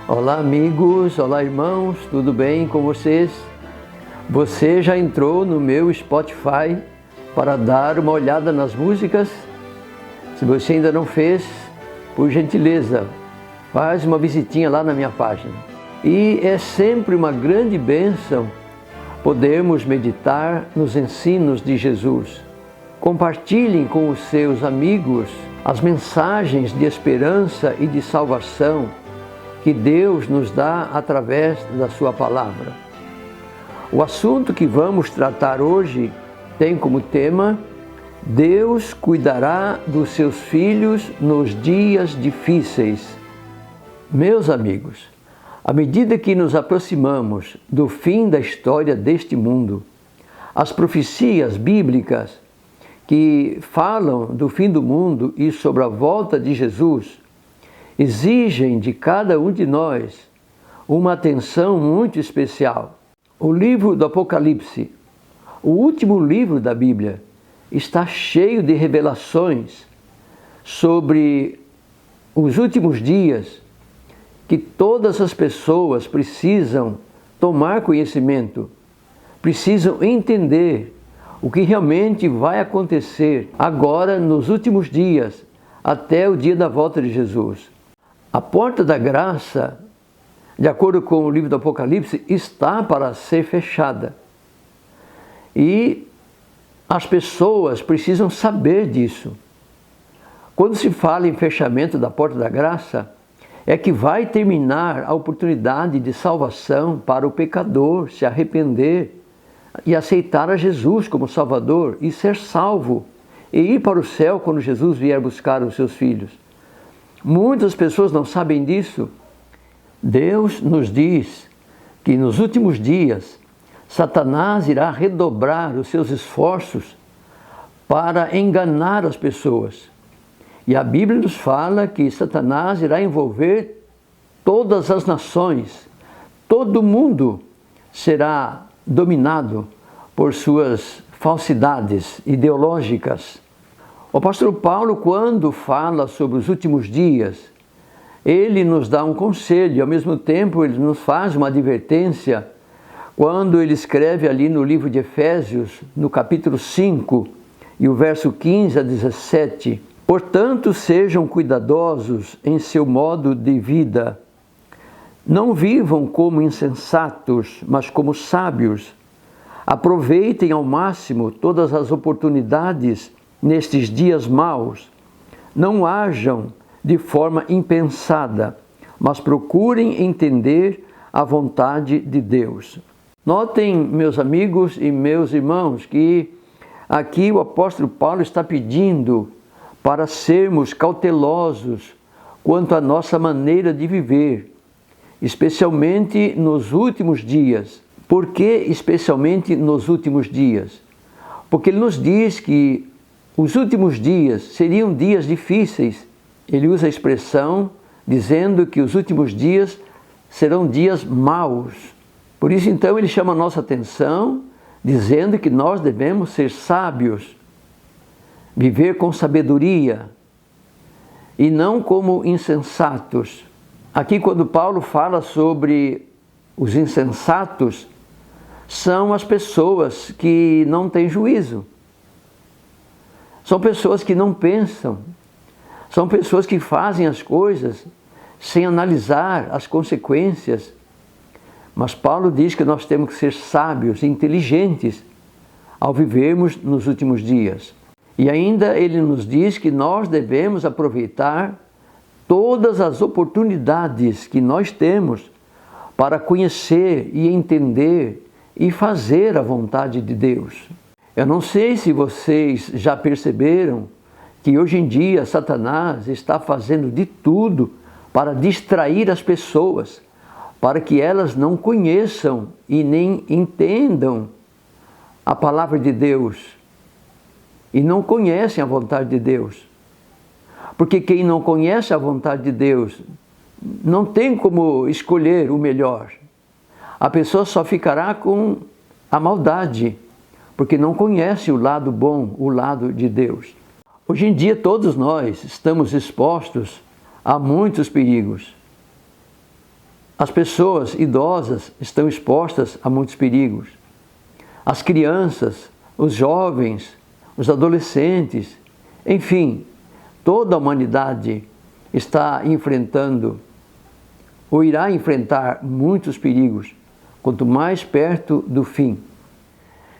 Olá amigos, olá irmãos, tudo bem com vocês? Você já entrou no meu Spotify para dar uma olhada nas músicas? Se você ainda não fez, por gentileza, faz uma visitinha lá na minha página. E é sempre uma grande bênção podermos meditar nos ensinos de Jesus. Compartilhem com os seus amigos as mensagens de esperança e de salvação que Deus nos dá através da sua palavra. O assunto que vamos tratar hoje tem como tema: Deus cuidará dos seus filhos nos dias difíceis. Meus amigos, à medida que nos aproximamos do fim da história deste mundo, as profecias bíblicas que falam do fim do mundo e sobre a volta de Jesus exigem de cada um de nós uma atenção muito especial. O livro do Apocalipse, o último livro da Bíblia, está cheio de revelações sobre os últimos dias que todas as pessoas precisam tomar conhecimento, precisam entender o que realmente vai acontecer agora nos últimos dias, até o dia da volta de Jesus. A porta da graça, de acordo com o livro do Apocalipse, está para ser fechada. E as pessoas precisam saber disso. Quando se fala em fechamento da porta da graça, é que vai terminar a oportunidade de salvação para o pecador se arrepender e aceitar a Jesus como Salvador e ser salvo e ir para o céu quando Jesus vier buscar os seus filhos. Muitas pessoas não sabem disso. Deus nos diz que nos últimos dias Satanás irá redobrar os seus esforços para enganar as pessoas. E a Bíblia nos fala que Satanás irá envolver todas as nações. Todo mundo será dominado por suas falsidades ideológicas. O apóstolo Paulo, quando fala sobre os últimos dias, ele nos dá um conselho e ao mesmo tempo ele nos faz uma advertência quando ele escreve ali no livro de Efésios, no capítulo 5 e o verso 15 a 17: Portanto, sejam cuidadosos em seu modo de vida. Não vivam como insensatos, mas como sábios. Aproveitem ao máximo todas as oportunidades nestes dias maus. Não hajam de forma impensada, mas procurem entender a vontade de Deus. Notem, meus amigos e meus irmãos, que aqui o apóstolo Paulo está pedindo para sermos cautelosos quanto à nossa maneira de viver, especialmente nos últimos dias. Por que especialmente nos últimos dias? Porque ele nos diz que os últimos dias seriam dias difíceis. Ele usa a expressão dizendo que os últimos dias serão dias maus. Por isso, então, ele chama a nossa atenção, dizendo que nós devemos ser sábios, viver com sabedoria e não como insensatos. Aqui, quando Paulo fala sobre os insensatos, são as pessoas que não têm juízo. São pessoas que não pensam. São pessoas que fazem as coisas sem analisar as consequências. Mas Paulo diz que nós temos que ser sábios e inteligentes ao vivermos nos últimos dias. E ainda ele nos diz que nós devemos aproveitar todas as oportunidades que nós temos para conhecer e entender e fazer a vontade de Deus. Eu não sei se vocês já perceberam que hoje em dia Satanás está fazendo de tudo para distrair as pessoas, para que elas não conheçam e nem entendam a palavra de Deus e não conhecem a vontade de Deus. Porque quem não conhece a vontade de Deus não tem como escolher o melhor. A pessoa só ficará com a maldade, porque não conhece o lado bom, o lado de Deus. Hoje em dia todos nós estamos expostos a muitos perigos. As pessoas idosas estão expostas a muitos perigos. As crianças, os jovens, os adolescentes, enfim, toda a humanidade está enfrentando ou irá enfrentar muitos perigos, quanto mais perto do fim.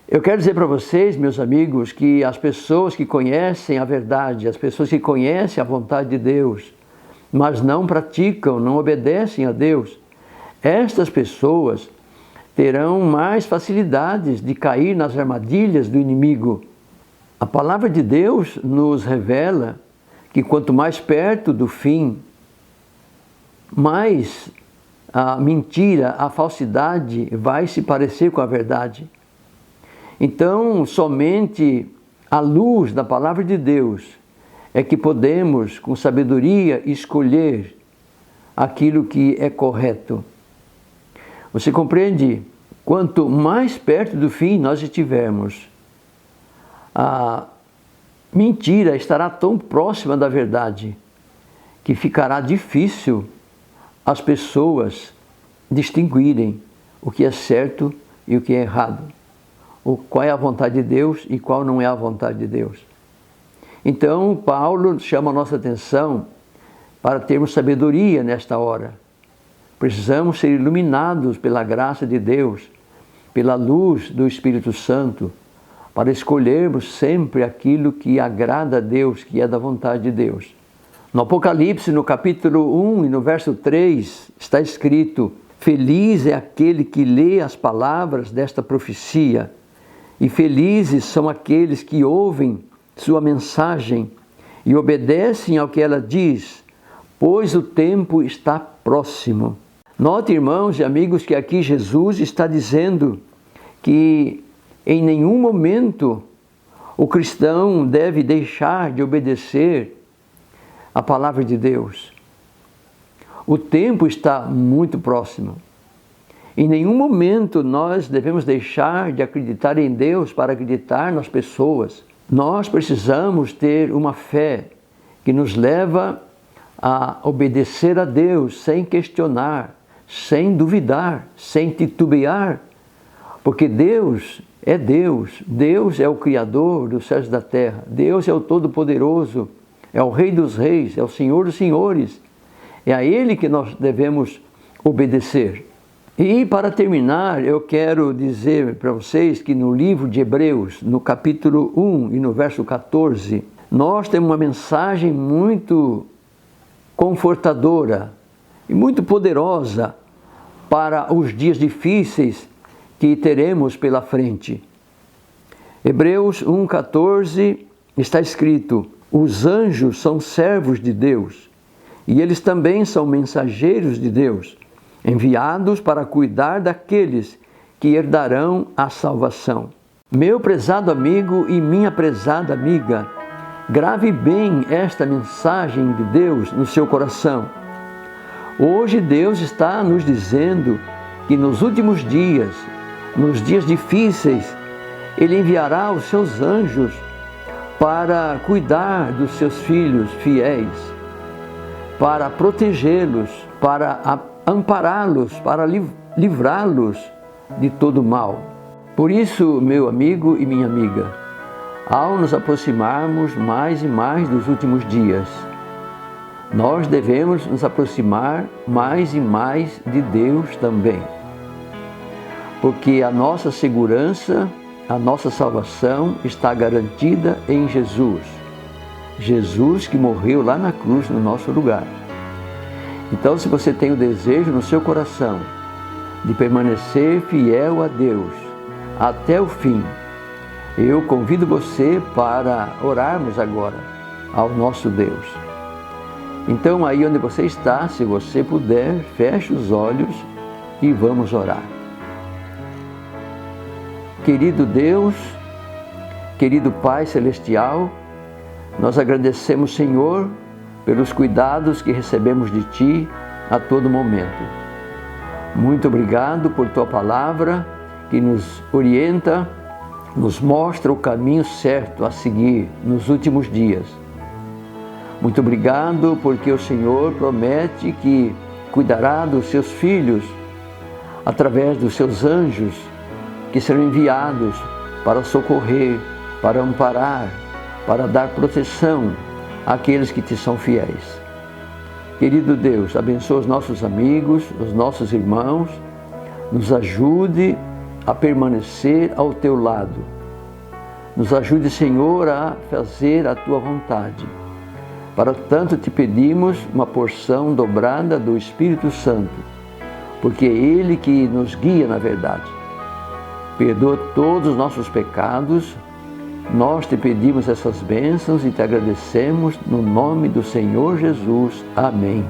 Eu quero dizer para vocês, meus amigos, que as pessoas que conhecem a verdade, as pessoas que conhecem a vontade de Deus, mas não praticam, não obedecem a Deus, estas pessoas terão mais facilidades de cair nas armadilhas do inimigo. A palavra de Deus nos revela que quanto mais perto do fim, mais a mentira, a falsidade vai se parecer com a verdade. Então, somente à luz da palavra de Deus é que podemos, com sabedoria, escolher aquilo que é correto. Você compreende? Quanto mais perto do fim nós estivermos, a mentira estará tão próxima da verdade que ficará difícil as pessoas distinguirem o que é certo e o que é errado, qual é a vontade de Deus e qual não é a vontade de Deus. Então, Paulo chama a nossa atenção para termos sabedoria nesta hora. Precisamos ser iluminados pela graça de Deus, pela luz do Espírito Santo, para escolhermos sempre aquilo que agrada a Deus, que é da vontade de Deus. No Apocalipse, no capítulo 1 e no verso 3, está escrito: Feliz é aquele que lê as palavras desta profecia, e felizes são aqueles que ouvem sua mensagem e obedecem ao que ela diz, pois o tempo está próximo. Note, irmãos e amigos, que aqui Jesus está dizendo que em nenhum momento o cristão deve deixar de obedecer a palavra de Deus. O tempo está muito próximo. Em nenhum momento nós devemos deixar de acreditar em Deus para acreditar nas pessoas. Nós precisamos ter uma fé que nos leva a obedecer a Deus sem questionar, sem duvidar, sem titubear, porque Deus é Deus, Deus é o Criador dos céus e da terra, Deus é o Todo-Poderoso, é o Rei dos Reis, é o Senhor dos Senhores, é a Ele que nós devemos obedecer. E para terminar, eu quero dizer para vocês que no livro de Hebreus, no capítulo 1 e no verso 14, nós temos uma mensagem muito confortadora e muito poderosa para os dias difíceis que teremos pela frente. Hebreus 1,14 está escrito: os anjos são servos de Deus, e eles também são mensageiros de Deus, enviados para cuidar daqueles que herdarão a salvação. Meu prezado amigo e minha prezada amiga, grave bem esta mensagem de Deus no seu coração. Hoje Deus está nos dizendo que nos últimos dias, nos dias difíceis, Ele enviará os seus anjos para cuidar dos seus filhos fiéis, para protegê-los, para ampará-los, para livrá-los de todo mal. Por isso, meu amigo e minha amiga, ao nos aproximarmos mais e mais dos últimos dias, nós devemos nos aproximar mais e mais de Deus também. Porque a nossa segurança, a nossa salvação está garantida em Jesus. Jesus que morreu lá na cruz no nosso lugar. Então, se você tem o desejo no seu coração de permanecer fiel a Deus até o fim, eu convido você para orarmos agora ao nosso Deus. Então, aí onde você está, se você puder, feche os olhos e vamos orar. Querido Deus, querido Pai Celestial, nós agradecemos, Senhor, pelos cuidados que recebemos de Ti a todo momento. Muito obrigado por Tua palavra que nos orienta, nos mostra o caminho certo a seguir nos últimos dias. Muito obrigado porque o Senhor promete que cuidará dos seus filhos através dos seus anjos que serão enviados para socorrer, para amparar, para dar proteção àqueles que te são fiéis. Querido Deus, abençoa os nossos amigos, os nossos irmãos, nos ajude a permanecer ao teu lado. Nos ajude, Senhor, a fazer a tua vontade. Para tanto te pedimos uma porção dobrada do Espírito Santo, porque é Ele que nos guia na verdade. Perdoa todos os nossos pecados. Nós te pedimos essas bênçãos e te agradecemos no nome do Senhor Jesus. Amém.